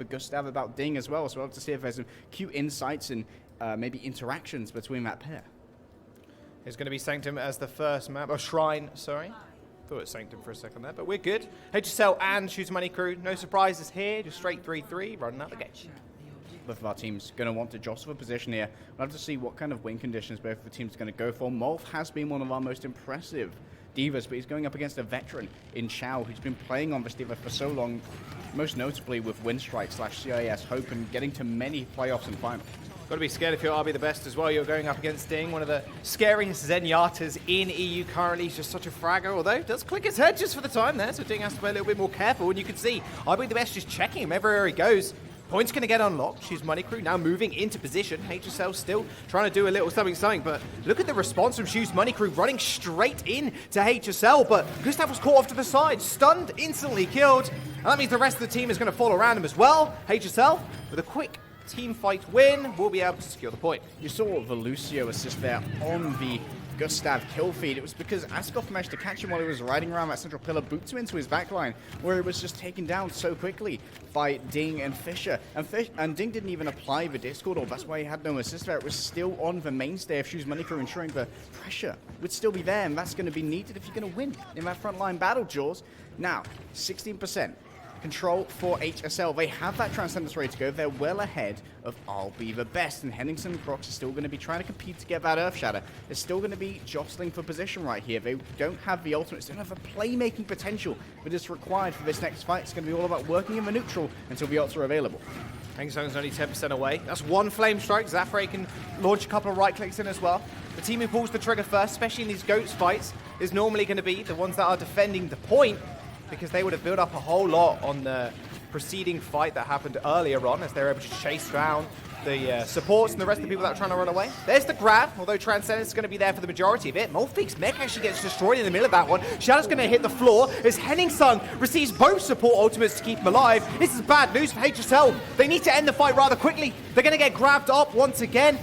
for Gustav about Ding as well. So we'll have to see if there's some cute insights and maybe interactions between that pair. It's going to be Sanctum as the first map, or Shrine, sorry. Thought it was Sanctum for a second there, but we're good. HSL and Shoes Money Crew, no surprises here, just straight 3-3, running out the gate. Both of our teams going to want to jostle for position here. We'll have to see what kind of win conditions both of the teams are going to go for. Molf has been one of our most impressive divas, but he's going up against a veteran in Chow who's been playing on this diva for so long, most notably with Winstrike/CIS Hope and getting to many playoffs and finals. Got to be scared if you're RB the best as well. You're going up against Ding, one of the scariest Zenyatas in EU currently. He's just such a fragger, although he does click his head just for the time there, so Ding has to play a little bit more careful. And you can see RB the best just checking him everywhere he goes. Point's going to get unlocked. Shoes Money Crew now moving into position. HSL still trying to do a little something, but look at the response from Shoes Money Crew running straight in to HSL, but Gustav was caught off to the side, stunned, instantly killed, and that means the rest of the team is going to follow around him as well. HSL with a quick team fight win will be able to secure the point. You saw Velucio assist there on the Gustav kill feed. It was because Askov managed to catch him while he was riding around that central pillar, boots him into his backline, where he was just taken down so quickly by Ding and Fisher. And Ding didn't even apply the Discord, or that's why he had no assist there. It was still on the mainstay of Shoes Money Crew, ensuring the pressure would still be there, and that's going to be needed if you're going to win in that frontline battle, Jaws. Now, 16%. Control for HSL. They have that Transcendence ready to go. They're well ahead of I'll Be the Best. And Henningsen and Crocs are still going to be trying to compete to get that Earth Shatter. They're still going to be jostling for position right here. They don't have the ultimates. They don't have the playmaking potential that is required for this next fight. It's going to be all about working in the neutral until the ults are available. Henningsen's only 10% away. That's one Flame Strike. Zafre can launch a couple of right clicks in as well. The team who pulls the trigger first, especially in these GOATS fights, is normally going to be the ones that are defending the point, because they would have built up a whole lot on the preceding fight that happened earlier on, as they were able to chase down the supports and the rest of the people that are trying to run away. There's the grab, although Transcendence is going to be there for the majority of it. Molfik's mech actually gets destroyed in the middle of that one. Shadow's going to hit the floor as Henningsen receives both support ultimates to keep him alive. This is bad news for HSL. They need to end the fight rather quickly. They're going to get grabbed up once again.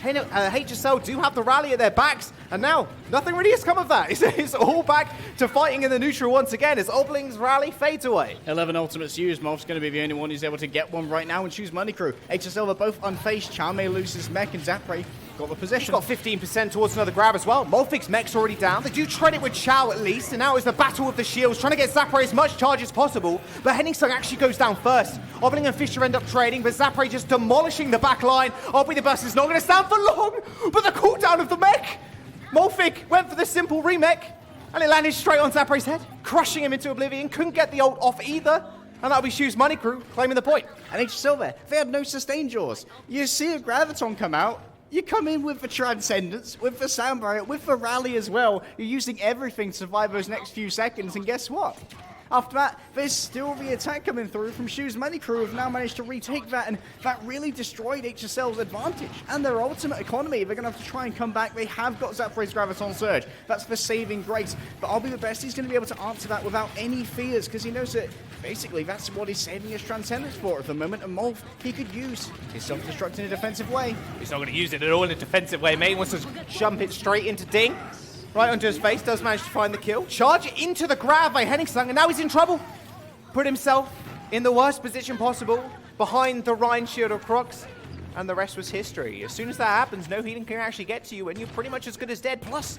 HSL do have the rally at their backs, and now nothing really has come of that. It's all back to fighting in the neutral once again as Obling's rally fades away. 11 ultimates used. Molf's going to be the only one who's able to get one right now and choose Money Crew. HSL are both unfazed. Chow may lose his mech, and Zapre got the position. He's got 15% towards another grab as well. Molfik's mech's already down. They do tread it with Chow at least, and now is the battle of the shields, trying to get Zapre as much charge as possible, but Henningsen actually goes down first. Obling and Fisher end up trading, but Zapre just demolishing the back line. I'll Be the Best is not going to stand for long, but the cooldown of the mech! Molfik went for the simple remech, and it landed straight on Zapre's head, crushing him into oblivion. Couldn't get the ult off either, and that'll be Shoes Money Crew claiming the point. And HSL there, they had no sustain, Jaws. You see a Graviton come out, you come in with the Transcendence, with the Sound Barrier, with the Rally as well. You're using everything to survive those next few seconds, and guess what? After that, there's still the attack coming through from Shoes Money Crew, who have now managed to retake that, and that really destroyed HSL's advantage and their ultimate economy. They're going to have to try and come back. They have got Zapre's Graviton Surge. That's the saving grace. But I'll Be the Best. He's going to be able to answer that without any fears, because he knows that basically that's what he's saving his Transcendence for at the moment. And Molf, he could use his self-destruct in a defensive way. He's not going to use it at all in a defensive way, mate. He wants to jump it straight into Ding. Right onto his face, does manage to find the kill. Charge into the grab by Henningsen, and now he's in trouble. Put himself in the worst position possible, behind the Rhine shield of Crocs, and the rest was history. As soon as that happens, no healing can actually get to you, and you're pretty much as good as dead. Plus,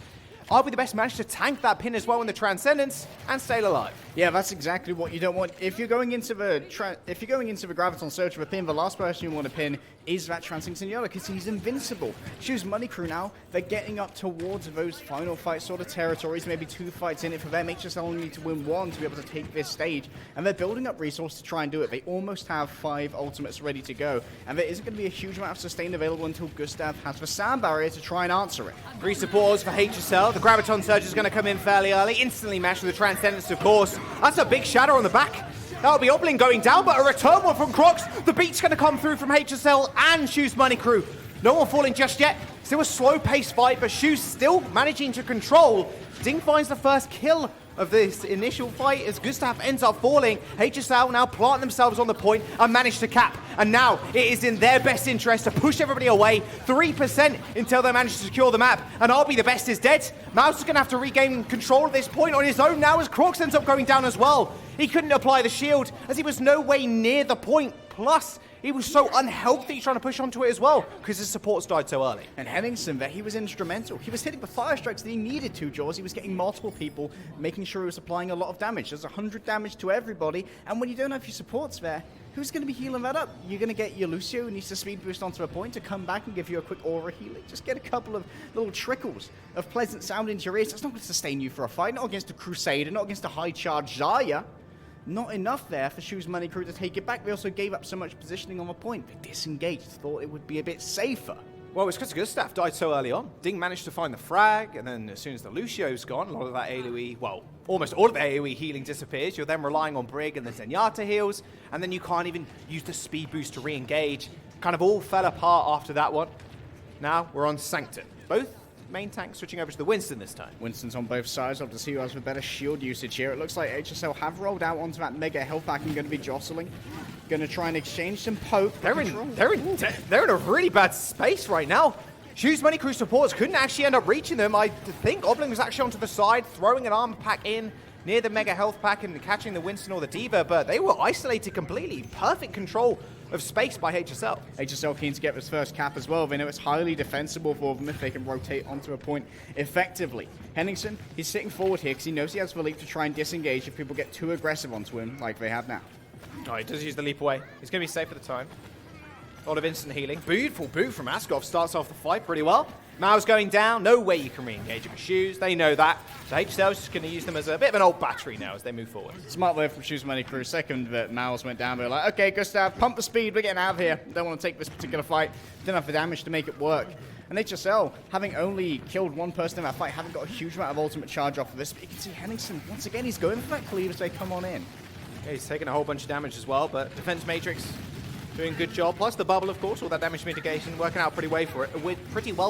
I'll Be the Best managed to tank that pin as well in the Transcendence and stay alive. Yeah, that's exactly what you don't want. If you're going into the Graviton Surge for a pin, the last person you want to pin is that Transcendence Zenyatta, because he's invincible. Shoes Money Crew now, they're getting up towards those final fight sort of territories, maybe 2 fights in it for them. HSL only need to win 1 to be able to take this stage, and they're building up resources to try and do it. They almost have 5 ultimates ready to go, and there isn't going to be a huge amount of sustain available until Gustav has the Sound Barrier to try and answer it. 3 supports for HSL. The Graviton Surge is going to come in fairly early, instantly matched with the Transcendence, of course. That's a big shadow on the back. That'll be Obling going down, but a return one from Crocs. The beat's going to come through from HSL and Shoes Money Crew. No one falling just yet. Still a slow-paced fight, but Shoes still managing to control. Ding finds the first kill of this initial fight as Gustav ends up falling. HSL now plant themselves on the point and manage to cap. And now it is in their best interest to push everybody away. 3% until they manage to secure the map. And I'll Be the Best is dead. Mouse is going to have to regain control of this point on his own now as Crocs ends up going down as well. He couldn't apply the shield as he was no way near the point. Plus, he was so unhealthy trying to push onto it as well because his supports died so early. And Henningsen, he was instrumental. He was hitting the fire strikes that he needed to, Jaws. He was getting multiple people, making sure he was applying a lot of damage. There's 100 damage to everybody, and when you don't have your supports there, who's going to be healing that up? You're going to get your Lucio, who needs to speed boost onto a point to come back and give you a quick aura healing. Just get a couple of little trickles of pleasant sound into your ears. That's not going to sustain you for a fight, not against a Crusader, not against a high charge Zarya. Not enough there for Shoes Money Crew to take it back. They also gave up so much positioning on the point. They disengaged, thought it would be a bit safer. Well, it's because Gustav died so early on. Ding managed to find the frag, and then as soon as the Lucio's gone, a lot of that AoE, well, almost all of the AoE healing disappears. You're then relying on Brig and the Zenyatta heals, and then you can't even use the speed boost to re-engage. Kind of all fell apart after that one. Now we're on Sanctum. Both main tank switching over to the Winston this time. Winston's on both sides. We'll have to see who has the better shield usage here. It looks like HSL have rolled out onto that mega health pack and going to be jostling. Going to try and exchange some poke. They're in a really bad space right now. Shoes Money Crew supports couldn't actually end up reaching them. I think Oblin was actually onto the side, throwing an armor pack in near the mega health pack and catching the Winston or the Diva, but they were isolated completely. Perfect control of space by HSL. HSL keen to get this first cap as well. They know it's highly defensible for them if they can rotate onto a point effectively. Henningsen, he's sitting forward here because he knows he has the leap to try and disengage if people get too aggressive onto him like they have now. Oh, he does use the leap away. He's going to be safe for the time. A lot of instant healing. Beautiful boot from Askov. Starts off the fight pretty well. Mao's going down. No way you can re-engage with Shoes. They know that. So HSL is just going to use them as a bit of an old battery now as they move forward. Smart way from Shoes Money Crew. Second that Mao's went down, they're like, okay, Gustav, pump the speed. We're getting out of here. Don't want to take this particular fight. Don't have the damage to make it work. And HSL, having only killed one person in that fight, haven't got a huge amount of ultimate charge off of this. But you can see Henningsen, once again, he's going for that cleave as they come on in. Yeah, he's taking a whole bunch of damage as well, but Defense Matrix doing a good job. Plus the bubble, of course, all that damage mitigation working out pretty well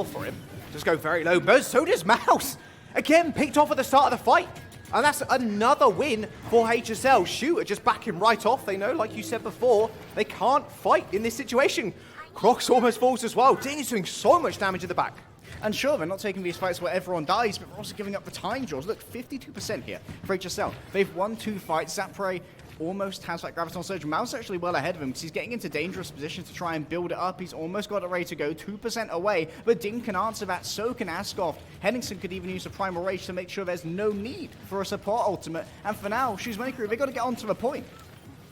for him. Just go very low. But so does Mouse. Again, picked off at the start of the fight. And that's another win for HSL. Shooter just backing right off. They know, like you said before, they can't fight in this situation. Crocs almost falls as well. Ding is doing so much damage in the back. And sure, they're not taking these fights where everyone dies, but they're also giving up the time, Jaws. Look, 52% here for HSL. They've won 2 fights. Zapre almost has that Graviton Surge. Mouse actually well ahead of him because he's getting into dangerous positions to try and build it up. He's almost got it ready to go, 2% away, but Ding can answer that, so can Askov. Henningsen could even use a Primal Rage to make sure there's no need for a support ultimate. And for now, Shoes Money Crew, they've got to get onto the point.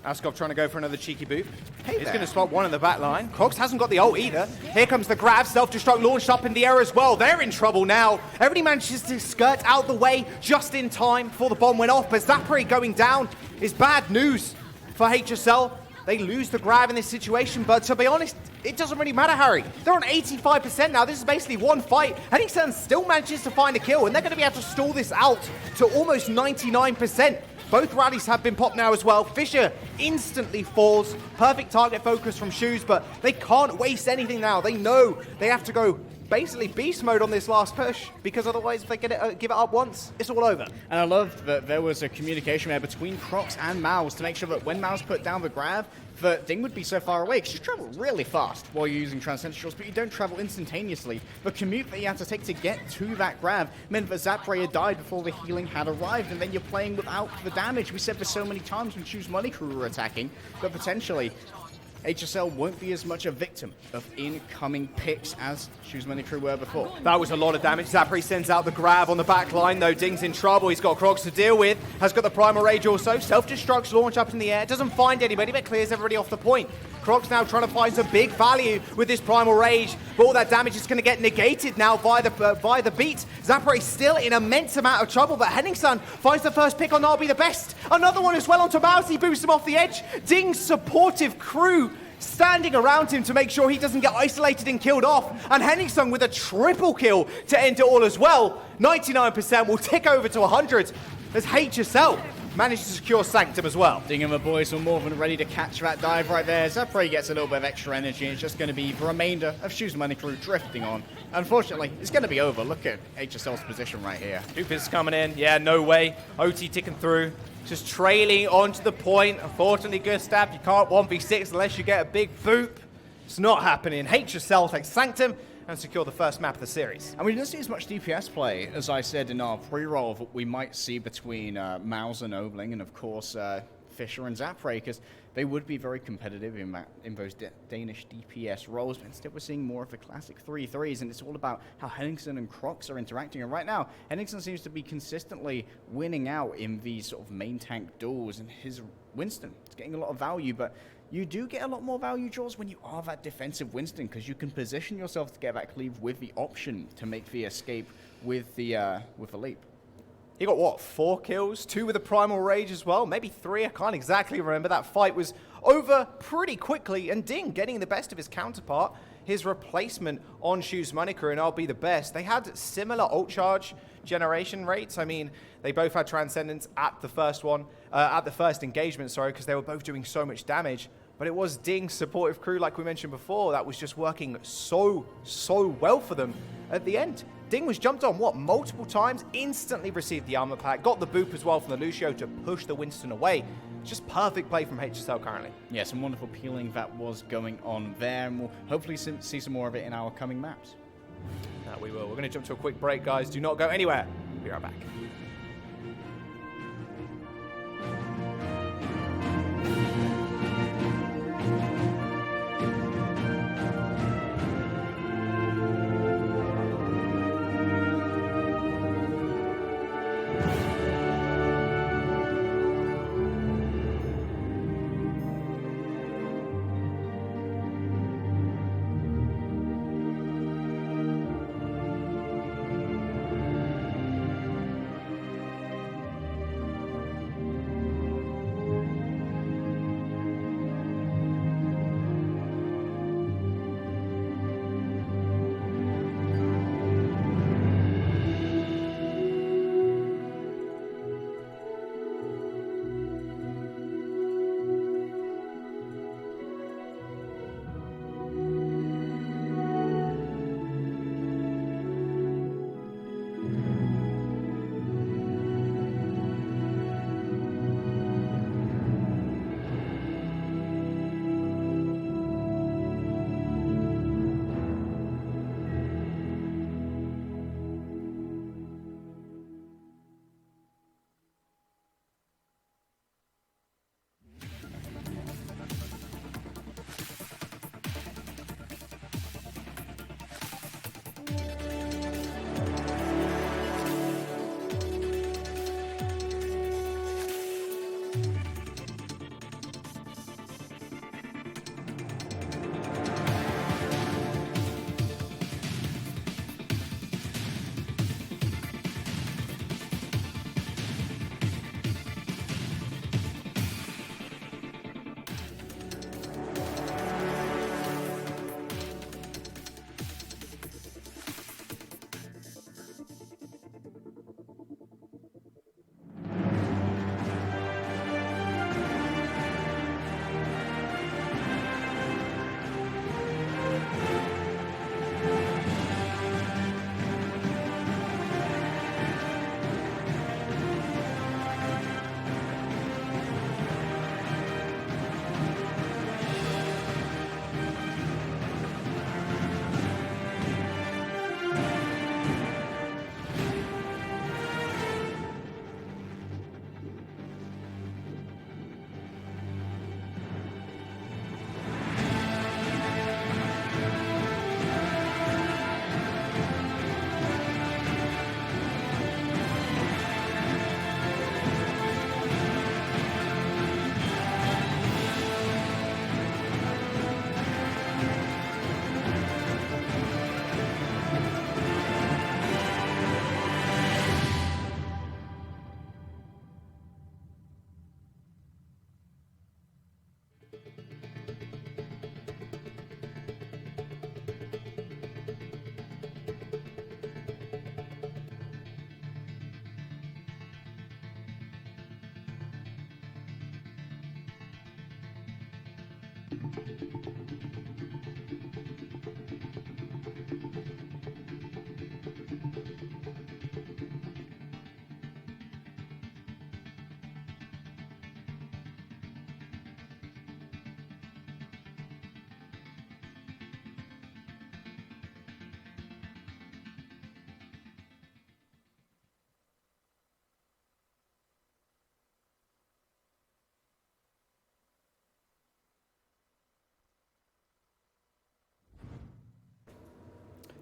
Askov trying to go for another cheeky boot. Hey, he's going to spot one in the back line. Crocs hasn't got the ult either. Here comes the grab. Self-destruct launched up in the air as well. They're in trouble now. Everybody manages to skirt out the way just in time before the bomb went off. But Zapre going down is bad news for HSL. They lose the grab in this situation, but to be honest, it doesn't really matter, Harry. They're on 85% now. This is basically one fight. Henningsen still manages to find a kill, and they're going to be able to stall this out to almost 99%. Both rallies have been popped now as well. Fisher instantly falls. Perfect target focus from Shoes, but they can't waste anything now. They know they have to go basically beast mode on this last push, because otherwise if they give it up once, it's all over. And I loved that there was a communication there between Crocs and Mouse to make sure that when Mouse put down the grab, that Ding would be so far away, because you travel really fast while you're using Transcendental, but you don't travel instantaneously. The commute that you had to take to get to that grab meant that Zapre had died before the healing had arrived, and then you're playing without the damage. We said this so many times when Shoes Money Crew were attacking, but potentially HSL won't be as much a victim of incoming picks as Shoes Money Crew were before. That was a lot of damage. Zapre sends out the grab on the back line, though. Ding's in trouble. He's got Crocs to deal with. Has got the Primal Rage also. Self-destructs launch up in the air. Doesn't find anybody, but clears everybody off the point. Crocs now trying to find some big value with this Primal Rage, but all that damage is going to get negated now via the beat. Zapre still in immense amount of trouble, but Henningsen finds the first pick on I'll be the best. Another one as well onto Mouse. He boosts him off the edge. Ding's supportive crew standing around him to make sure he doesn't get isolated and killed off. And Henningsen with a triple kill to end it all as well. 99% will tick over to 100 as HSL managed to secure Sanctum as well. Ding and the boys were more than ready to catch that dive right there. Zapre gets a little bit of extra energy, and it's just going to be the remainder of Shoes Money Crew drifting on. Unfortunately, it's going to be over. Look at HSL's position right here. Doofus coming in. Yeah, no way. OT ticking through. Just trailing onto the point. Unfortunately, Gustav, you can't 1v6 unless you get a big boop. It's not happening. HSL takes Sanctum, and secure the first map of the series. And we didn't see as much DPS play, as I said in our pre-roll, that we might see between Mouse and Obling, and of course Fisher and Zapray, because they would be very competitive in those Danish DPS roles, but instead we're seeing more of the classic 3-3s, and it's all about how Henningsen and Crocs are interacting. And right now, Henningsen seems to be consistently winning out in these sort of main tank duels, and his Winston is getting a lot of value, but you do get a lot more value, Jaws, when you are that defensive Winston, because you can position yourself to get that cleave with the option to make the escape with the leap. He got, what, 4 kills? 2 with a Primal Rage as well? Maybe 3? I can't exactly remember. That fight was over pretty quickly, and Ding getting the best of his counterpart, his replacement on Shoes Monica, and I'll be the best. They had similar ult charge generation rates. I mean, they both had Transcendence at the first engagement, because they were both doing so much damage. But it was Ding's supportive crew, like we mentioned before, that was just working so well for them at the end. Ding was jumped on, multiple times, instantly received the armor pack, got the boop as well from the Lucio to push the Winston away. Just perfect play from HSL currently. Yeah, some wonderful peeling that was going on there, and we'll hopefully see some more of it in our coming maps. That we will. We're going to jump to a quick break, guys. Do not go anywhere. We'll be right back.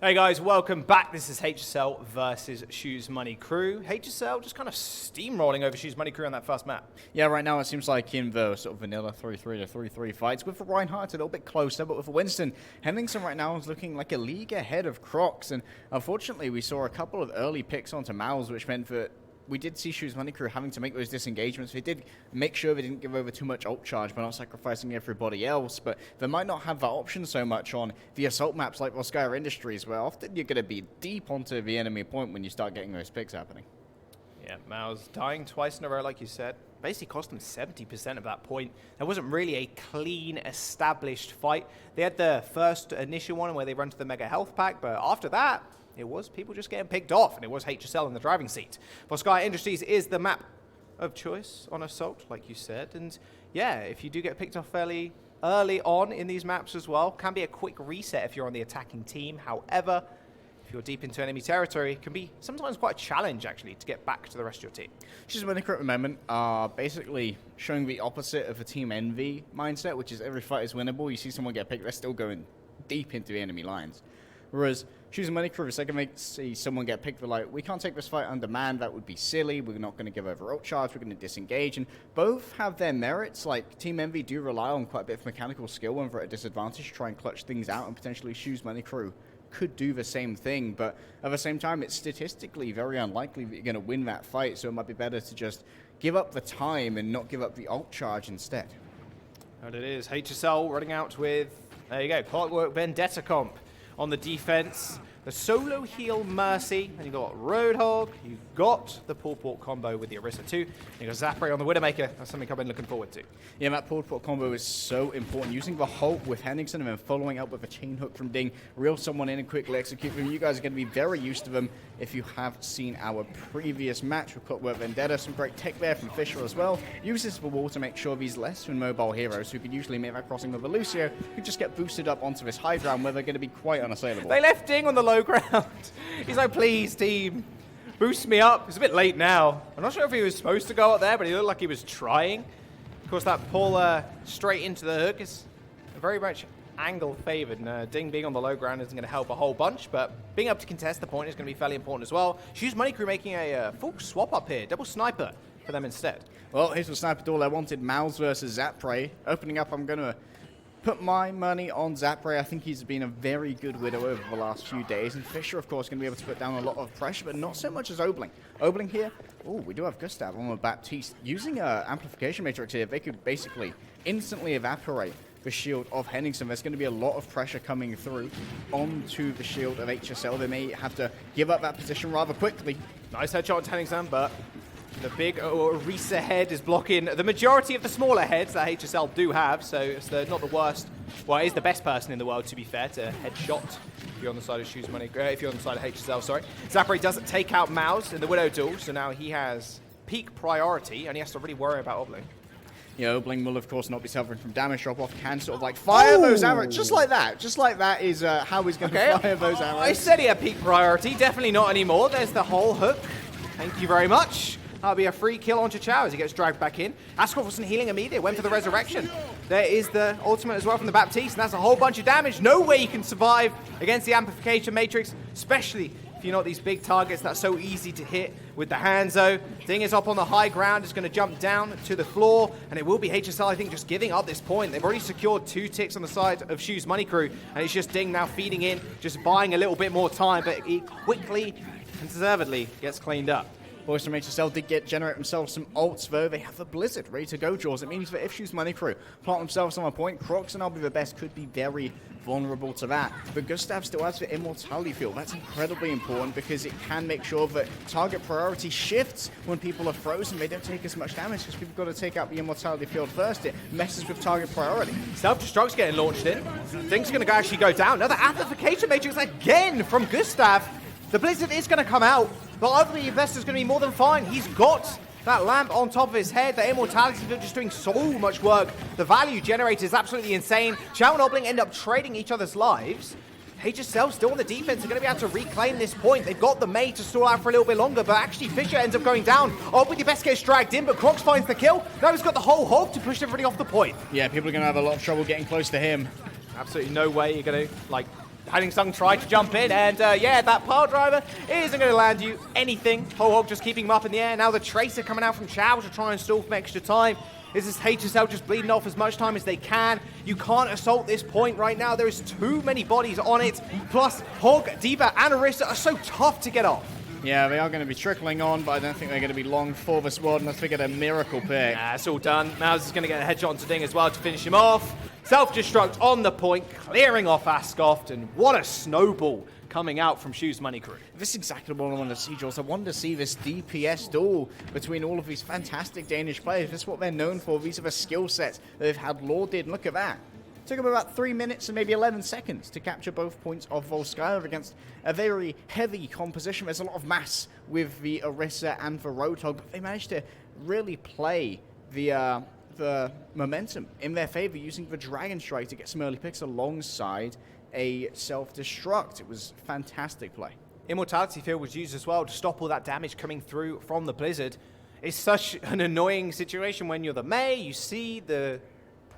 Hey guys, welcome back. This is HSL versus Shoes Money Crew. HSL just kind of steamrolling over Shoes Money Crew on that first map. Yeah, right now it seems like in the sort of vanilla 3-3 to 3-3 fights, with the Reinhardt a little bit closer, but with the Winston, Henningsen right now is looking like a league ahead of Crocs, and unfortunately we saw a couple of early picks onto Mouse, which meant that we did see Shoes Money Crew having to make those disengagements. They did make sure they didn't give over too much ult charge by not sacrificing everybody else, but they might not have that option so much on the assault maps like Volskaya Industries, where often you're going to be deep onto the enemy point when you start getting those picks happening. Yeah, Mao's dying twice in a row, like you said. Basically cost them 70% of that point. There wasn't really a clean, established fight. They had the first initial one where they run to the Mega Health Pack, but after that, it was people just getting picked off, and it was HSL in the driving seat. Volskaya Industries is the map of choice on Assault, like you said. And yeah, if you do get picked off fairly early on in these maps as well, can be a quick reset if you're on the attacking team. However, if you're deep into enemy territory, it can be sometimes quite a challenge, actually, to get back to the rest of your team. Shoes Money Crew at the moment are basically showing the opposite of a Team Envy mindset, which is every fight is winnable. You see someone get picked, they're still going deep into the enemy lines. Whereas Shoes Money Crew, the second they see someone get picked, they're like, we can't take this fight on demand, that would be silly, we're not going to give over ult charge, we're going to disengage, and both have their merits. Like, Team Envy do rely on quite a bit of mechanical skill when they're at a disadvantage to try and clutch things out, and potentially Shoes Money Crew could do the same thing, but at the same time, it's statistically very unlikely that you're going to win that fight, so it might be better to just give up the time and not give up the ult charge instead. And it is HSL running out with, there you go, Padwick Vendetta comp on the defense. The solo heal Mercy, and you've got Roadhog, you've got the pulled pork combo with the Orisa too, and you've got Zapre on the Widowmaker. That's something I've been looking forward to. Yeah, that pulled pork combo is so important. Using the Hulk with Henningsen and then following up with a chain hook from Ding, reel someone in and quickly execute them. You guys are going to be very used to them if you have seen our previous match with Clockwork Vendetta. Some great tech there from Fisher as well. Uses the wall to make sure these less than mobile heroes who could usually make that crossing with a Lucio could just get boosted up onto this high ground where they're going to be quite unassailable. They left Ding on the low ground. He's like, please, team, boost me up. It's a bit late now. I'm not sure if he was supposed to go up there, but he looked like he was trying. Of course, that pull straight into the hook is very much angle favored. And Ding being on the low ground isn't going to help a whole bunch, but being able to contest the point is going to be fairly important as well. Shoes Money Crew making a full swap up here. Double sniper for them instead. Well, here's the sniper duel I wanted. Mouse versus Zapre. Opening up, I'm going to put my money on Zapre. I think he's been a very good widow over the last few days. And Fisher, of course, going to be able to put down a lot of pressure, but not so much as Obling. Obling here, oh, we do have Gustav on the Baptiste. Using an amplification matrix here, they could basically instantly evaporate the shield of Henningsen. There's going to be a lot of pressure coming through onto the shield of HSL. They may have to give up that position rather quickly. Nice headshot on Henningsen, but the big Orisa head is blocking the majority of the smaller heads that HSL do have, so it's not the worst. Well, it is the best person in the world, to be fair, to headshot if you're on the side of Shoes Money, if you're on the side of HSL, sorry. Zapre doesn't take out Mouse in the Widow duel, so now he has peak priority, and he has to really worry about Obling. Yeah, Obling will, of course, not be suffering from damage drop-off, can sort of like fire those arrows. Just like that. Just like that is how he's going to fire those arrows. I said he had peak priority, definitely not anymore. There's the whole hook. Thank you very much. That'll be a free kill onto Chow as he gets dragged back in. Ascroft wasn't healing immediately, went for the resurrection. There is the ultimate as well from the Baptiste, and that's a whole bunch of damage. No way you can survive against the amplification matrix, especially if you're not these big targets that's so easy to hit with the Hanzo. Ding is up on the high ground, is going to jump down to the floor, and it will be HSL, I think, just giving up this point. They've already secured 2 ticks on the side of Shoes Money Crew, and it's just Ding now feeding in, just buying a little bit more time, but he quickly and deservedly gets cleaned up. Boys from HSL did generate themselves some ults, though. They have the Blizzard ready to go, Jaws. It means that if Shoes Money Crew plant themselves on a point, Crocs and I'll be the best could be very vulnerable to that. But Gustav still has the Immortality Field. That's incredibly important because it can make sure that target priority shifts when people are frozen. They don't take as much damage because people got to take out the Immortality Field first. It messes with target priority. Self-destruct's getting launched in. Things going to actually go down. Another amplification matrix again from Gustav. The Blizzard is going to come out, but other investors going to be more than fine. He's got that lamp on top of his head. The Immortality Field just doing so much work. The value generated is absolutely insane. Chow and Obling end up trading each other's lives. HSL still on the defense. They're going to be able to reclaim this point. They've got the May to stall out for a little bit longer, but actually Fisher ends up going down. Obling best gets dragged in, but Crocs finds the kill. Now he's got the whole hog to push everybody off the point. Yeah, people are going to have a lot of trouble getting close to him. Absolutely no way you're going to, Hiding Sung tried to jump in, and yeah, that pile driver isn't going to land you anything. Whole Hog just keeping him up in the air. Now the Tracer coming out from Chow to try and stall for extra time. Is this HSL just bleeding off as much time as they can? You can't assault this point right now. There is too many bodies on it. Plus, Hog, D.Va, and Orisa are so tough to get off. Yeah, they are going to be trickling on, but I don't think they're going to be long for this world unless we get a miracle pick. Nah, it's all done. Mouse is going to get a headshot onto Ding as well to finish him off. Self-destruct on the point, clearing off Ascoft, and what a snowball coming out from Shoes Money Crew. This is exactly what I wanted to see, Jules. I wanted to see this DPS duel between all of these fantastic Danish players. This is what they're known for. These are the skill sets that they've had lauded. And look at that. Took them about 3 minutes and maybe 11 seconds to capture both points of Volskaya against a very heavy composition. There's a lot of mass with the Orisa and the Roadhog, but they managed to really play the momentum in their favor using the Dragon Strike to get some early picks alongside a self-destruct. It was fantastic play. Immortality Field was used as well to stop all that damage coming through from the Blizzard. It's such an annoying situation when you're the Mei, you see the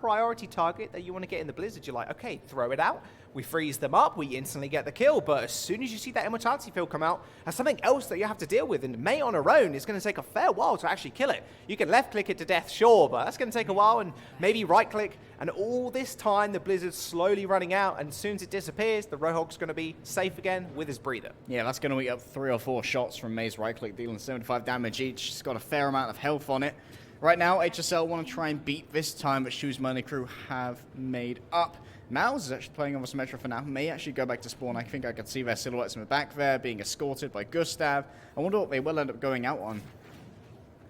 priority target that you want to get in the Blizzard, you're like, okay, throw it out. We freeze them up, we instantly get the kill, but as soon as you see that Immortality Field come out, that's something else that you have to deal with, and Mei on her own is going to take a fair while to actually kill it. You can left-click it to death, sure, but that's going to take a while, and maybe right-click, and all this time the Blizzard's slowly running out, and as soon as it disappears, the Roadhog's going to be safe again with his breather. Yeah, that's going to eat up 3 or 4 shots from Mei's right-click, dealing 75 damage each. She's got a fair amount of health on it. Right now, HSL want to try and beat this time, but Shoes Money Crew have made up. Mouse is actually playing on the Symmetra for now. May actually go back to spawn. I think I can see their silhouettes in the back there, being escorted by Gustav. I wonder what they will end up going out on.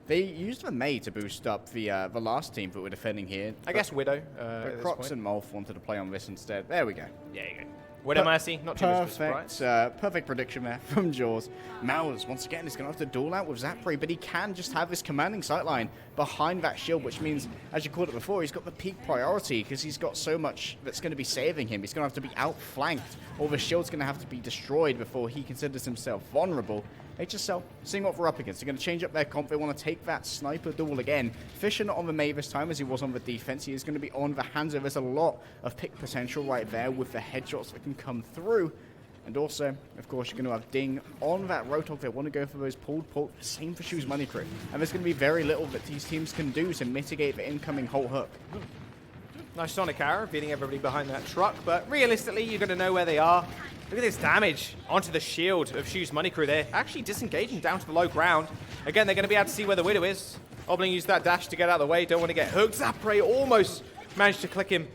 They used the Mei to boost up the last team that we're defending here. I guess Widow. But Crocs and Molf wanted to play on this instead. There we go. Yeah, you go. Widow Mercy, not too much of a surprise. Perfect prediction there from Jaws. Mouse, once again, is going to have to duel out with Zapri, but he can just have this commanding sightline behind that shield, which means, as you called it before, he's got the peak priority because he's got so much that's going to be saving him. He's going to have to be outflanked, or the shield's going to have to be destroyed before he considers himself vulnerable. HSL, seeing what we're up against. They're going to change up their comp. They want to take that sniper duel again. Fisher not on the Mei this time as he was on the defense. He is going to be on the Hanzo. There's a lot of pick potential right there with the headshots that can come through. And also, of course, you're going to have Ding on that Roadhog. They want to go for those pulled. Same for Shoes Money Crew. And there's going to be very little that these teams can do to mitigate the incoming Holt hook. Nice Sonic Arrow, beating everybody behind that truck, but realistically, you're going to know where they are. Look at this damage onto the shield of Shoes Money Crew. They're actually disengaging down to the low ground. Again, they're going to be able to see where the Widow is. Obling used that dash to get out of the way. Don't want to get hooked. Zapre almost managed to click him.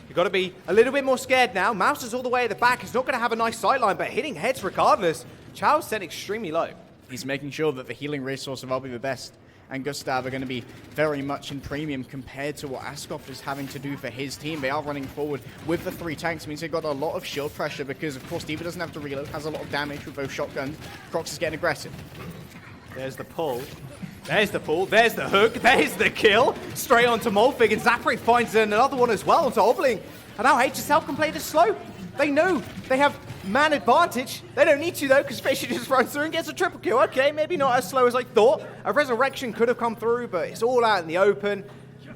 You've got to be a little bit more scared now. Mouse is all the way at the back. He's not going to have a nice sightline, but hitting heads regardless. Chow's set extremely low. He's making sure that the healing resource of Albi the best and Gustav are going to be very much in premium compared to what Ascoff is having to do for his team. They are running forward with the 3 tanks. It means they've got a lot of shield pressure because, of course, D.Va doesn't have to reload, has a lot of damage with both shotguns. Crocs is getting aggressive. There's the pull. There's the pull. There's the hook. There's the kill. Straight onto Molfig, and Zapri finds another one as well onto Obling. And now HSL can play this slow. They know they have man advantage. They don't need to, though, because Fisher just runs through and gets a triple kill. Okay, maybe not as slow as I thought. A resurrection could have come through, but it's all out in the open.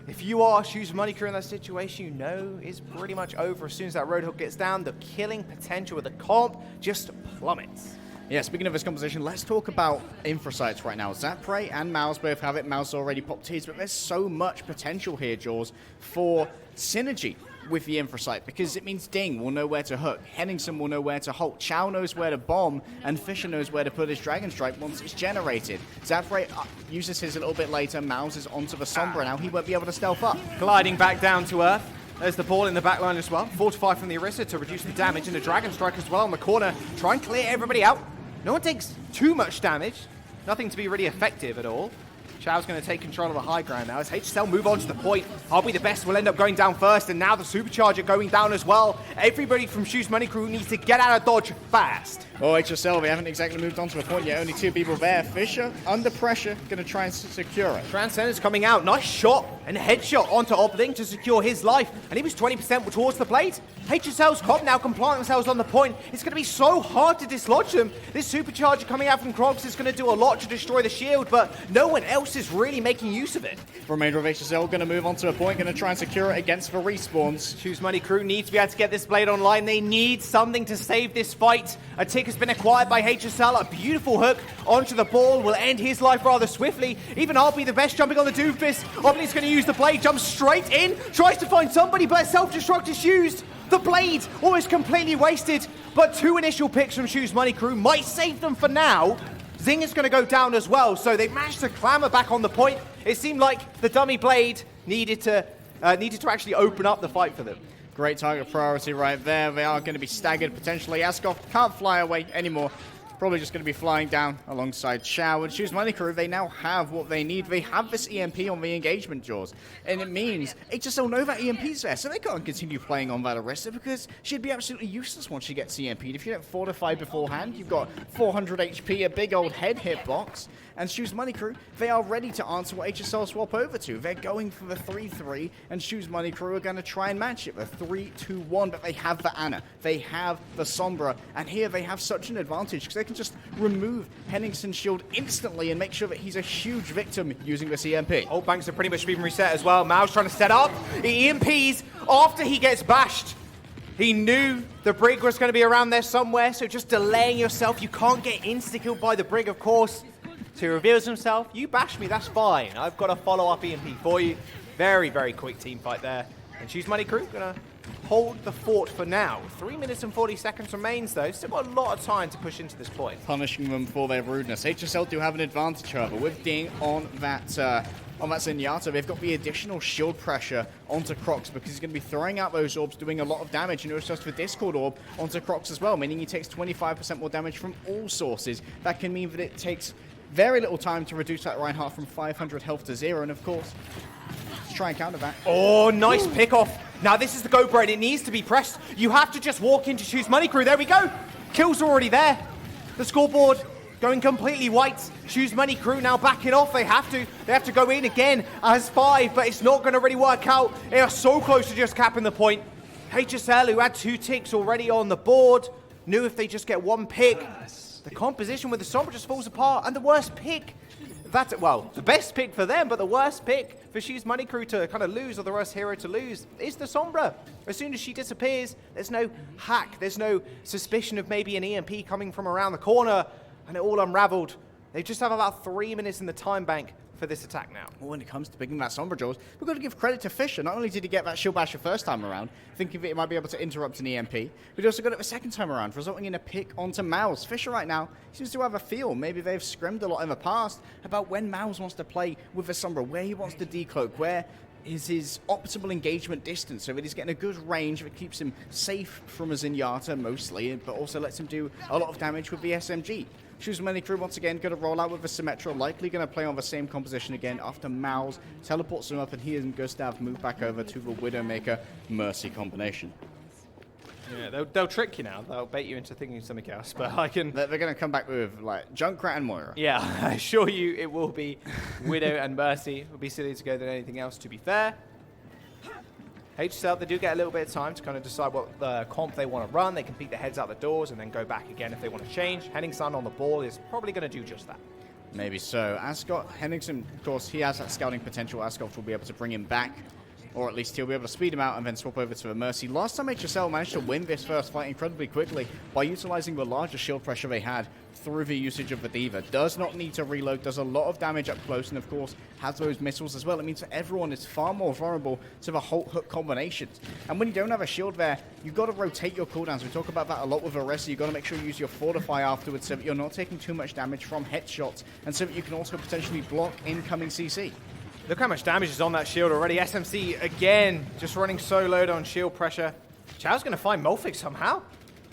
If you are Shoes Money Crew in that situation, you know it's pretty much over. As soon as that Roadhog gets down, the killing potential of the comp just plummets. Yeah, speaking of this composition, let's talk about Infrasights right now. Zapre and Mouse both have it. Mouse already popped his, but there's so much potential here, Jaws, for synergy with the Infrasight, because it means Ding will know where to hook, Henningsen will know where to halt, Chow knows where to bomb, and Fisher knows where to put his Dragon Strike once it's generated. Zapre uses his a little bit later. Mouse is onto the Sombra now. He won't be able to stealth up. Gliding back down to earth. There's the ball in the back line as well. Fortify from the Orisa to reduce the damage, and the Dragon Strike as well on the corner. Try and clear everybody out. No one takes too much damage. Nothing to be really effective at all. Chow's going to take control of the high ground now as HSL move on to the point. I'll be the best will end up going down first, and now the Supercharger going down as well. Everybody from Shoes Money Crew needs to get out of dodge fast. Oh, HSL, they haven't exactly moved on to a point yet. Only 2 people there. Fisher, under pressure, going to try and secure it. Transcender's coming out. Nice shot and headshot onto Obling to secure his life. And he was 20% towards the plate. HSL's comp now can plant themselves on the point. It's going to be so hard to dislodge them. This Supercharger coming out from Crocs is going to do a lot to destroy the shield, but no one else else is really making use of it. Remainder of HSL going to move on to a point, going to try and secure it against the respawns. Choose Money crew need to be able to get this blade online. They need something to save this fight. A tick has been acquired by HSL. A beautiful hook onto the ball will end his life rather swiftly. Even RB the best jumping on the doofus. Obling's going to use the blade, jumps straight in, tries to find somebody, but self-destruct is used. The blade almost completely wasted, but 2 initial picks from Choose Money crew might save them for now. Zing is going to go down as well, so they managed to clamber back on the point. It seemed like the dummy blade needed to actually open up the fight for them. Great target priority right there. They are going to be staggered potentially. Askov can't fly away anymore. Probably just going to be flying down alongside Shao and Choose Money crew. They now have what they need. They have this EMP on the engagement, Jaws. And it means HSL know that EMP's there, so they can't continue playing on that Arista because she'd be absolutely useless once she gets EMP'd. If you don't fortify beforehand, you've got 400 HP, a big old head hitbox. And Choose Money crew, they are ready to answer what HSL swap over to. They're going for the 3-3, and Choose Money crew are going to try and match it. The 3-2-1, but they have the Ana, they have the Sombra, and here they have such an advantage because they can just remove Henningsen's shield instantly and make sure that he's a huge victim using this EMP. Old banks have pretty much been reset as well. Mao's trying to set up. He EMPs after he gets bashed. He knew the Brig was going to be around there somewhere, so just delaying yourself. You can't get insta-killed by the Brig, of course. So he reveals himself. You bash me, that's fine. I've got a follow-up EMP for you. Very, very quick team fight there. And Choose Money crew going to hold the fort for now. 3 minutes and 40 seconds remains, though. Still got a lot of time to push into this point. Punishing them for their rudeness. HSL do have an advantage, however, with Ding on that Zenyatta. They've got the additional shield pressure onto Crocs because he's going to be throwing out those orbs, doing a lot of damage. And it was just the Discord orb onto Crocs as well, meaning he takes 25% more damage from all sources. That can mean that it takes very little time to reduce that Reinhardt from 500 health to 0, and of course, let's try and counter that. Oh, nice pick off. Now this is the go bread. It needs to be pressed. You have to just walk in to Choose Money crew. There we go. Kills are already there. The scoreboard going completely white. Choose Money crew now backing off. They have to go in again as 5, but it's not going to really work out. They are so close to just capping the point. HSL, who had 2 ticks already on the board, knew if they just get 1 pick, the composition with the Sombra just falls apart. And the worst pick, well, the best pick for them, but the worst pick for Choose Money crew to kind of lose, or the worst hero to lose, is the Sombra. As soon as she disappears, there's no hack, there's no suspicion of maybe an EMP coming from around the corner, and it all unraveled. They just have about 3 minutes in the time bank for this attack now. Well, when it comes to picking that Sombra, Jaws, we've got to give credit to Fisher. Not only did he get that shield bash the first time around, thinking that he might be able to interrupt an EMP, but he also got it the second time around, resulting in a pick onto Mouse. Fisher right now seems to have a feel. Maybe they've scrimmed a lot in the past about when Mouse wants to play with the Sombra, where he wants to decloak, where is his optimal engagement distance, so that he's getting a good range that keeps him safe from a Zenyatta mostly, but also lets him do a lot of damage with the SMG. Choose Money crew once again going to roll out with a Symmetra, likely going to play on the same composition again after Maus teleports him up, and he and Gustav move back over to the Widowmaker Mercy combination. Yeah, they'll trick you now. They'll bait you into thinking something else, but I can... They're going to come back with, like, Junkrat and Moira. Yeah, I assure you it will be Widow and Mercy. It would be silly to go than anything else, to be fair. HSL, they do get a little bit of time to kind of decide what the comp they want to run. They can peek their heads out the doors and then go back again if they want to change. Henningsen on the ball is probably going to do just that. Maybe so. Ascot, Henningsen, of course, he has that scouting potential. Ascot will be able to bring him back, or at least he'll be able to speed him out and then swap over to the Mercy. Last time HSL managed to win this first fight incredibly quickly by utilizing the larger shield pressure they had through the usage of the Diva. Does not need to reload, does a lot of damage up close, and of course has those missiles as well. It means that everyone is far more vulnerable to the Holt hook combinations. And when you don't have a shield there, you've got to rotate your cooldowns. We talk about that a lot with Arresta. You've got to make sure you use your Fortify afterwards so that you're not taking too much damage from headshots, and so that you can also potentially block incoming CC. Look how much damage is on that shield already. SMC, again, just running so low on shield pressure. Chao's going to find Molfix somehow.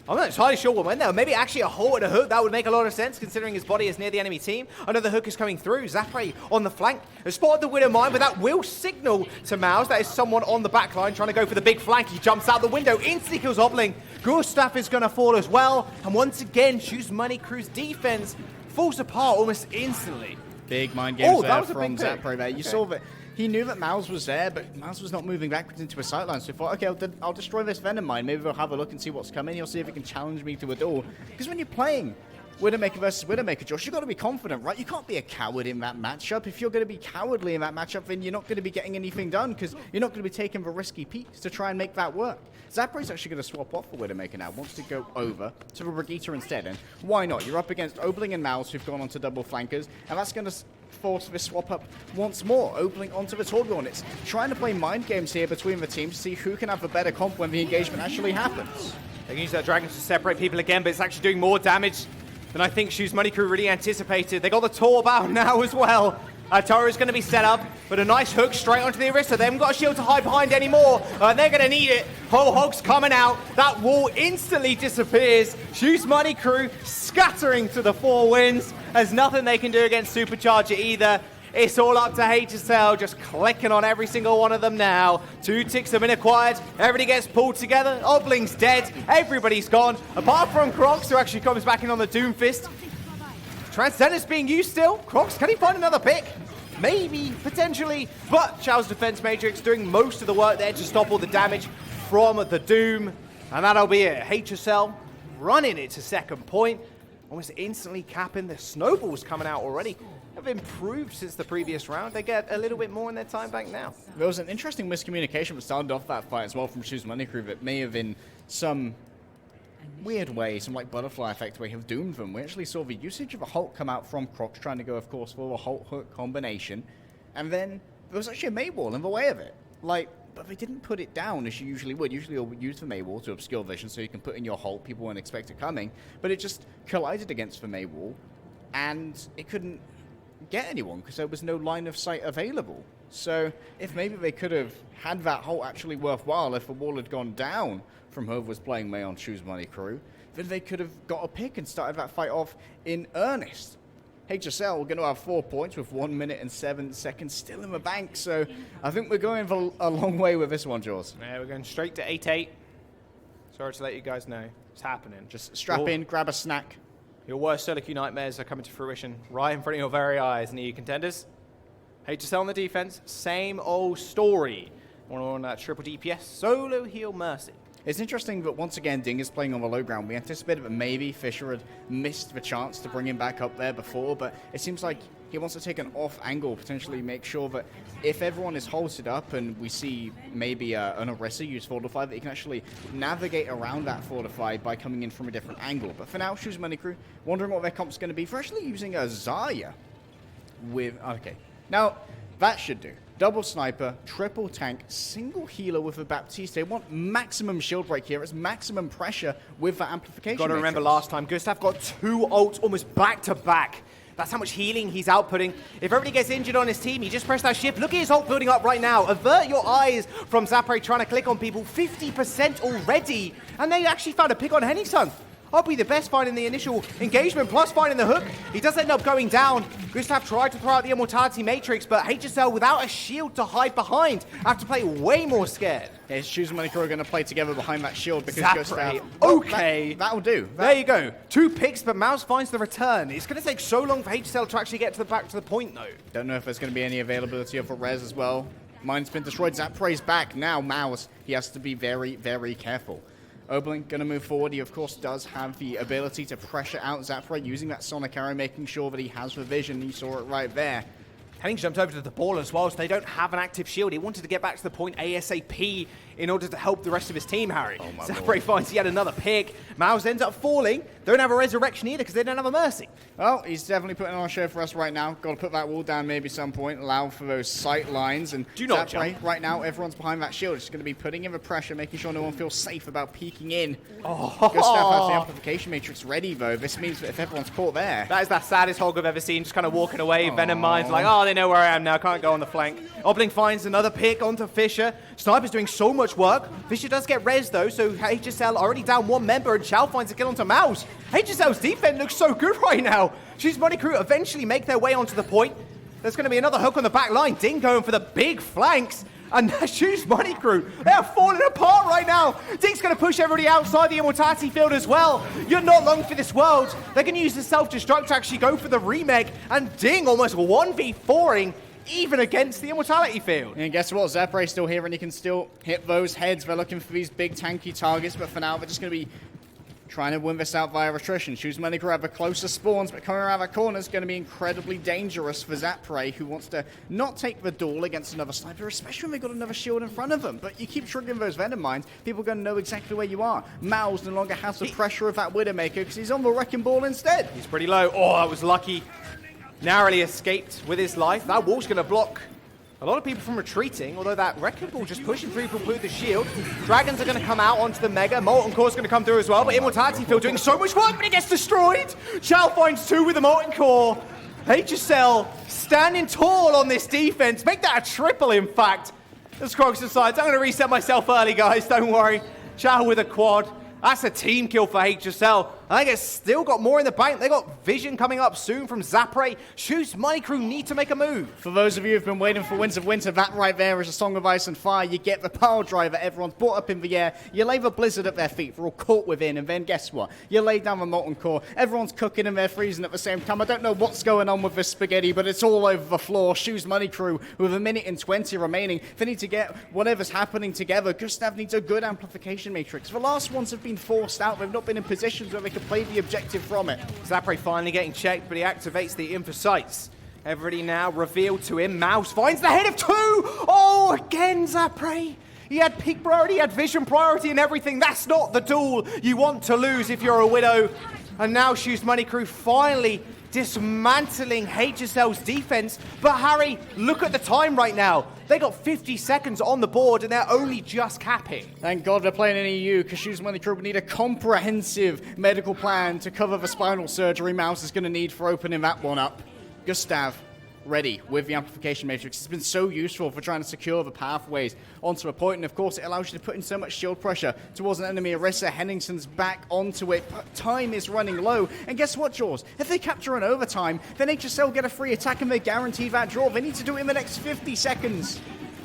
I'm not entirely sure what went there. Maybe actually a Holt and a hook. That would make a lot of sense, considering his body is near the enemy team. Another hook is coming through. Zapre on the flank has spotted the Widow Mine, but that will signal to Maus. That is someone on the back line trying to go for the big flank. He jumps out the window, instantly kills Obling. Gustav is going to fall as well. And once again, Choose Money crew's defense falls apart almost instantly. Big mind games there was from Zapre there. You saw that he knew that Maus was there, but Maus was not moving backwards into a sideline. So he thought, okay, I'll destroy this Venom Mine. Maybe we'll have a look and see what's coming. He'll see if he can challenge me to a duel. Because when you're playing Widowmaker versus Widowmaker, Josh, you've got to be confident, right? You can't be a coward in that matchup. If you're going to be cowardly in that matchup, then you're not going to be getting anything done because you're not going to be taking the risky peaks to try and make that work. Zapray's actually going to swap off for Widowmaker now, wants to go over to the Brigitte instead. And why not? You're up against Obling and Mouse, who've gone on to double flankers, and that's going to force this swap up once more. Obling onto the Torbjorn. It's trying to play mind games here between the teams to see who can have the better comp when the engagement actually happens. They can use that dragon to separate people again, but it's actually doing more damage than I think Shoes Money Crew really anticipated. They got the Torb out now as well. Toro is going to be set up, but a nice hook straight onto the Arista. They haven't got a shield to hide behind anymore, and they're going to need it. Whole Hog's coming out. That wall instantly disappears. Shoes Money Crew scattering to the 4 wins. There's nothing they can do against Supercharger either. It's all up to HSL, just clicking on every single one of them now. 2 ticks have been acquired. Everybody gets pulled together. Obling's dead. Everybody's gone. Apart from Crocs, who actually comes back in on the Doomfist. Transcenden's being used still. Crocs, can he find another pick? Maybe, potentially. But Chow's Defense Matrix doing most of the work there to stop all the damage from the Doom. And that'll be it. HSL running it to second point. Almost instantly capping. The snowballs coming out already. Have improved since the previous round. They get a little bit more in their time bank now. There was an interesting miscommunication that started off that fight as well from Shoes Money Crew that may have in some weird way, some like butterfly effect way have doomed them. We actually saw the usage of a Hulk come out from Crocs trying to go, of course, for a Hulk hook combination. And then there was actually a May wall in the way of it. Like, but they didn't put it down as you usually would. Usually you'll use the May wall to obscure vision so you can put in your Hulk. People won't expect it coming. But it just collided against the May wall and it couldn't get anyone because there was no line of sight available. So if maybe they could have had that Hulk actually worthwhile if the wall had gone down from whoever was playing May on Shoes Money Crew, then they could have got a pick and started that fight off in earnest. HSL going to have 4 points with 1 minute and 7 seconds still in the bank, so I think we're going for a long way with this one, Jaws. Yeah, we're going straight to 8-8. Sorry to let you guys know. It's happening. Just strap in, grab a snack. Your worst Solo Q nightmares are coming to fruition right in front of your very eyes, and you contenders. HSL on the defense, same old story. On that triple DPS, solo heal Mercy. It's interesting that once again Ding is playing on the low ground. We anticipated that maybe Fisher had missed the chance to bring him back up there before, but it seems like he wants to take an off angle, potentially make sure that if everyone is halted up and we see maybe an Orisa use Fortify, that he can actually navigate around that Fortify by coming in from a different angle. But for now, Shoes Money Crew, wondering what their comp's going to be for actually using a Zarya with... Okay, now that should do. Double sniper, triple tank, single healer with a Baptiste. They want maximum shield break here. It's maximum pressure with that amplification. Got to remember last time, Gustav got 2 ults almost back to back. That's how much healing he's outputting. If everybody gets injured on his team, he just press that shift. Look at his ult building up right now. Avert your eyes from Zapray trying to click on people. 50% already. And they actually found a pick on Henningson. I'll be the best finding the initial engagement, plus finding the hook. He does end up going down. Gustav tried to throw out the Immortality Matrix, but HSL, without a shield to hide behind, have to play way more scared. Yeah, Shoes Money Crew are going to play together behind that shield because Zapray, Gustav... okay. That'll do. There you go. 2 picks, but Mouse finds the return. It's going to take so long for HSL to actually get to the back to the point, though. Don't know if there's going to be any availability of a res as well. Mine's been destroyed. Zapray's back now. Mouse, he has to be very, very careful. Obling going to move forward. He, of course, does have the ability to pressure out Zapray using that Sonic Arrow, making sure that he has the vision. You saw it right there. Henning jumped over to the ball as well, so they don't have an active shield. He wanted to get back to the point ASAP in order to help the rest of his team, Harry. Zapray finds he had another pick. Mouse ends up falling. Don't have a resurrection either because they don't have a mercy. Well, he's definitely putting on a show for us right now. Got to put that wall down maybe some point, allow for those sight lines. And do not Zapray, jump. right now, everyone's behind that shield. It's going to be putting in the pressure, making sure no one feels safe about peeking in. Gustav has the amplification matrix ready, though. This means that if everyone's caught there... That is the saddest hog I've ever seen, just kind of walking away. Venom Mind's like, oh, they know where I am now. Can't go on the flank. Obling finds another pick onto Fisher. Sniper's doing so much work. Fisher does get res, though, so HSL already down 1 member, and Chow finds a kill onto Mouse. HSL's defense looks so good right now. Shoes Money Crew eventually make their way onto the point. There's going to be another hook on the back line. Ding going for the big flanks. And Shoes Money Crew, they are falling apart right now. Ding's going to push everybody outside the Immortality field as well. You're not long for this world. They're going to use the self-destruct to actually go for the remake. And Ding almost 1v4ing even against the Immortality field. And guess what? Zapray's still here and he can still hit those heads. They're looking for these big tanky targets, but for now they're just going to be trying to win this out via attrition. Shoes Money grab a closer spawns, but coming around that corner is going to be incredibly dangerous for Zapray, who wants to not take the duel against another sniper, especially when they've got another shield in front of them. But you keep triggering those Venom Mines, people are going to know exactly where you are. Mouse no longer has the pressure of that Widowmaker because he's on the Wrecking Ball instead. He's pretty low. Oh, that was lucky. Narrowly escaped with his life. That wall's going to block a lot of people from retreating, although that Wrecking Ball just pushing through people with the shield. Dragons are going to come out onto the Mega. Molten Core's going to come through as well, but Immortality Field doing so much work, but he gets destroyed. Chow finds 2 with the Molten Core. HSL standing tall on this defense. Make that a triple, in fact. As Crocs decides, I'm going to reset myself early, guys. Don't worry. Chow with a quad. That's a team kill for HSL. I think it's still got more in the bank. They got Vision coming up soon from Zapray. Shoes Money Crew need to make a move. For those of you who've been waiting for Winds of Winter, that right there is a Song of Ice and Fire. You get the Power Driver, everyone's brought up in the air. You lay the Blizzard at their feet, they're all caught within, and then guess what? You lay down the Molten Core. Everyone's cooking and they're freezing at the same time. I don't know what's going on with this spaghetti, but it's all over the floor. Shoes Money Crew with 1:20 remaining. They need to get whatever's happening together. Gustav needs a good amplification matrix. The last ones have been forced out. They've not been in positions where they could play the objective from it. Zapray finally getting checked, but he activates the Infocytes. Everybody now revealed to him. Mouse finds the head of 2! Oh, again, Zapray. He had peak priority, he had vision priority and everything. That's not the duel you want to lose if you're a Widow. And now Shoes Money Crew finally dismantling HSL's defense. But Harry, look at the time right now. They got 50 seconds on the board and they're only just capping. Thank God they're playing in EU, because Shoes Money Crew would need a comprehensive medical plan to cover the spinal surgery Mouse is going to need for opening that one up. Gustav, ready with the amplification matrix. It's been so useful for trying to secure the pathways onto a point, and of course it allows you to put in so much shield pressure towards an enemy. Orisa, Henningson's back onto it, but time is running low, and guess what, Jaws? If they capture an overtime, then HSL get a free attack and they guarantee that draw. They need to do it in the next 50 seconds.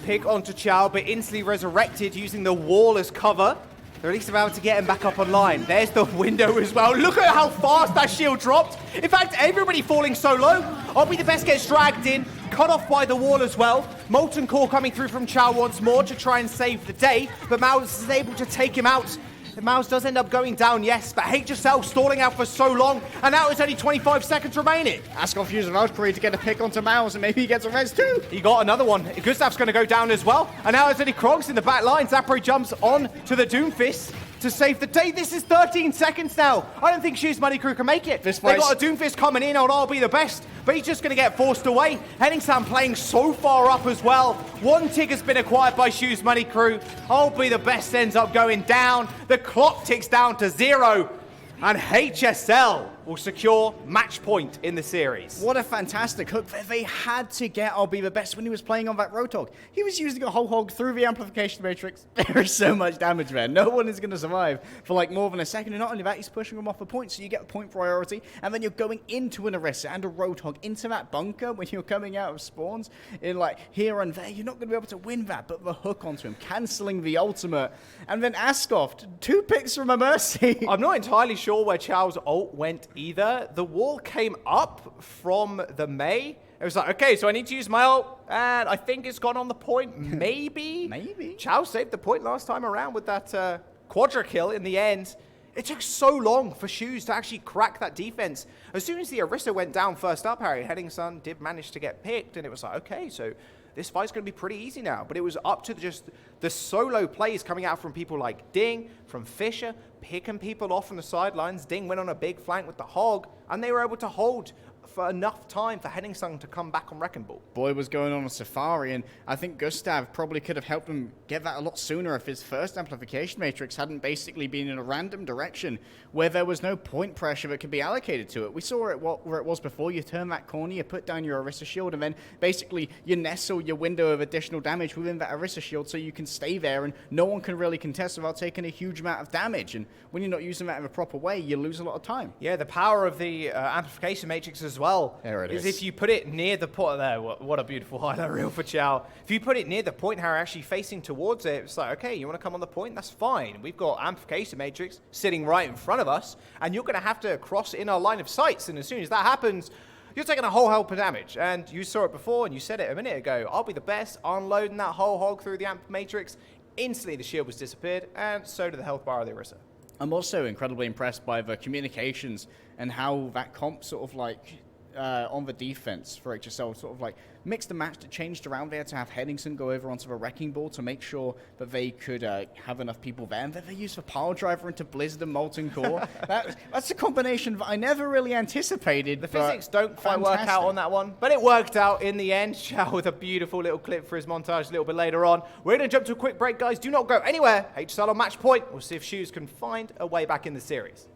Pick onto Chow, but instantly resurrected using the wall as cover. They're at least about to get him back up online. There's the window as well. Look at how fast that shield dropped. In fact, everybody falling so low. I'll be the best gets dragged in, cut off by the wall as well. Molten Core coming through from Chow once more to try and save the day, but Mouse is able to take him out. The Mouse does end up going down, yes, but HSL stalling out for so long, and now it's only 25 seconds remaining. Askov uses Valkyrie to get a pick onto Mouse, and maybe he gets a res too. He got another one. Gustav's going to go down as well, and now it's only Krogs in the back line. Zapray jumps on to the Doomfist to save the day. This is 13 seconds now. I don't think Shoes Money Crew can make it. They got a Doomfist coming in on I'll be the best, but he's just going to get forced away. Henningson playing so far up as well. One tick has been acquired by Shoes Money Crew. I'll be the best ends up going down. The clock ticks down to 0, and HSL will secure match point in the series. What a fantastic hook. They had to get I'll be the best when he was playing on that Roadhog. He was using a whole hog through the amplification matrix. There is so much damage there. No one is going to survive for like more than a second. And not only that, he's pushing them off a point, so you get a point priority. And then you're going into an Orisa and a Roadhog into that bunker when you're coming out of spawns in like here and there. You're not going to be able to win that, but the hook onto him, cancelling the ultimate. And then Askov, 2 picks from a Mercy. I'm not entirely sure where Chow's ult went either. The wall came up from the Mei. It was like, okay, so I need to use my ult, and I think it's gone on the point. Maybe. Maybe. Chow saved the point last time around with that quadra kill in the end. It took so long for Shoes to actually crack that defense. As soon as the Orisa went down first up, Harry Henningson did manage to get picked, and it was like, okay, so this fight's going to be pretty easy now. But it was up to just the solo plays coming out from people like Ding, from Fisher, picking people off from the sidelines. Ding went on a big flank with the hog, and they were able to hold for enough time for Henningson to come back on Wrecking Ball. Boy was going on a safari, and I think Gustav probably could have helped him get that a lot sooner if his first amplification matrix hadn't basically been in a random direction where there was no point pressure that could be allocated to it. We saw it where it was before. You turn that corner, you put down your Orisa shield, and then basically you nestle your window of additional damage within that Orisa shield so you can stay there and no one can really contest without taking a huge amount of damage. And when you're not using that in a proper way, you lose a lot of time. Yeah, the power of the amplification matrix as well. There it is. If you put it near the point there, what a beautiful highlight reel for Chow. If you put it near the point, Harry, actually facing towards it, it's like, okay, you want to come on the point? That's fine. We've got amplification matrix sitting right in front of us, and you're going to have to cross in our line of sights. And as soon as that happens, you're taking a whole heap of damage. And you saw it before, and you said it a minute ago. I'll be the best, unloading that whole hog through the amp matrix. Instantly, the shield was disappeared, and so did the health bar of the Orisa. I'm also incredibly impressed by the communications and how that comp sort of like on the defense for HSL sort of like mixed the match, that changed around there to have Henningsen go over onto the wrecking ball to make sure that they could have enough people there, and then they used the pile driver into Blizzard and Molten Core. That's a combination that I never really anticipated. The physics don't quite work out on that one, but it worked out in the end. Xiao with a beautiful little clip for his montage a little bit later on. We're going to jump to a quick break, guys. Do not go anywhere. HSL on match point. We'll see if Shoes can find a way back in the series.